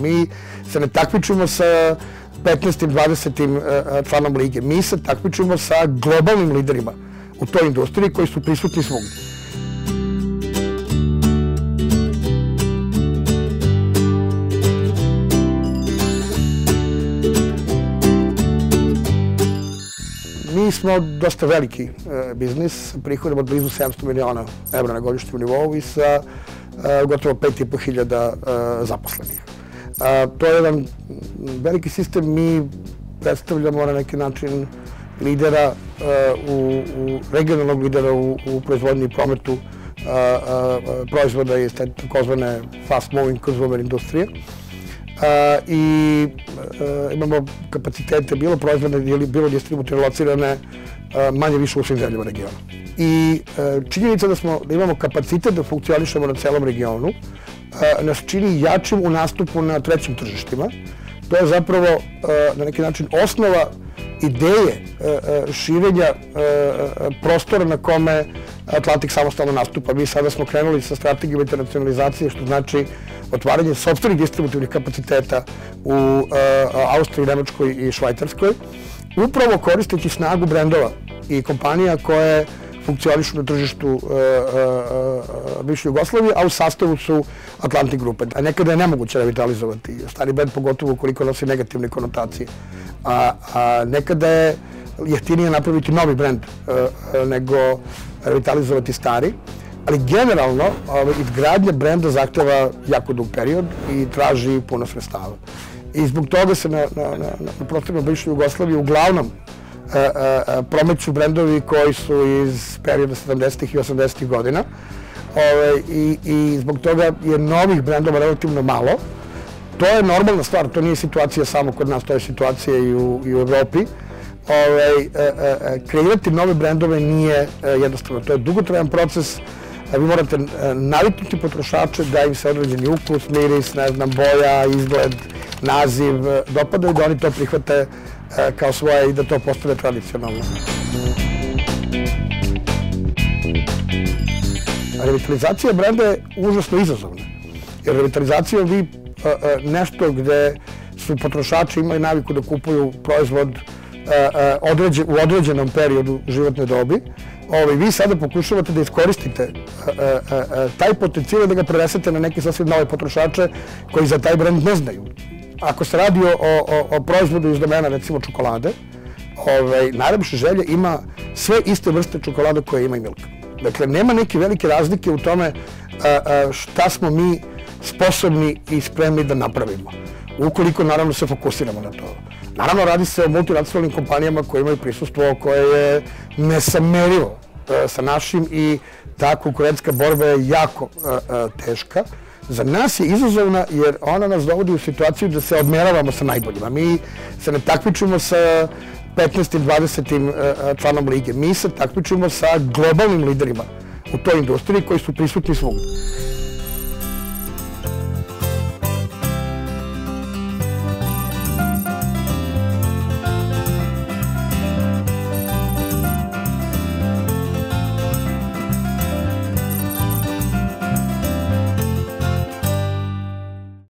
Mi se ne takmičimo sa 15. 20. članom lige. Mi se takmičimo sa globalnim liderima u toj industriji koji su prisutni svugdje. Mi smo dosta veliki biznis, prihodom od blizu 700 miliona evra na godišnjem nivou i sa gotovo 5.500 zaposlenih. To je jedan veliki sistem. Mi predstavljamo na neki način lidera, regionalnog lidera u proizvodnji i prometu proizvoda iz takozvane fast moving consumer industrije. I imamo kapacitete bilo proizvodne ili bilo distributivno locirane manje više u svim zemljama regiona. I činjenica da imamo kapacitet da funkcionišemo na celom regionu nas čini jačim u nastupu na trećim tržištima. To je zapravo na neki način osnova ideje širenja prostora na kome Atlantik samostalno nastupa. Mi sada smo krenuli sa strategijom internacionalizacije, što znači otvaranje sopstvenih distributivnih kapaciteta u Austriji, Nemačkoj i Švajcarskoj, upravo koristeći snagu brendova i kompanija koje funkcionišu na tržištu bivše Jugoslavije, a u sastavu su Atlantik grupe. A nekada je nemoguće revitalizovati stari brend, pogotovo ukoliko nosi negativne konotacije. A nekada je jeftinije napraviti novi brend nego revitalizovati stari. Ali generalno, izgradnja brenda zahteva jako dug period i traži puno sredstava. I zbog toga se na prostorima bivše Jugoslavije uglavnom promeću brendovi koji su iz perioda 70. i 80. godina. I zbog toga je novih brendova relativno malo. To je normalna stvar, to nije situacija samo kod nas, to je situacija i u Evropi. Kreirati nove brendove nije jednostavno, to je dugotrajan proces. Vi morate naviknuti potrošače da im se određeni ukus, miris, ne znam, boja, izgled, naziv dopadaju, da oni to prihvate kao svoje i da to postane tradicionalno. Revitalizacija brenda je užasno izazovna. Jer revitalizacijom vi nešto gde su potrošači imali naviku da kupuju proizvod u određenom periodu životne dobi, vi sada pokušavate da iskoristite taj potencijal da ga prenesete na neke sasvim nove potrošače koji za taj brend ne znaju. Ako se radi o proizvodu iz domena, recimo, čokolade, najlepše želje ima sve iste vrste čokolada koje ima i Milka. Dakle, nema neke velike razlike u tome šta smo mi sposobni i spremni da napravimo, ukoliko naravno se fokusiramo na to. Naravno, radi se o multinacionalnim kompanijama koje imaju prisustvo koje je nesamerivo sa našim i ta konkurentska borba je jako teška. Za nas je izazovna jer ona nas dovodi u situaciju da se odmeravamo sa najboljima. Mi se ne takmičimo sa 15. 20. članom lige. Mi se takmičimo sa globalnim liderima u toj industriji koji su prisutni svugdje.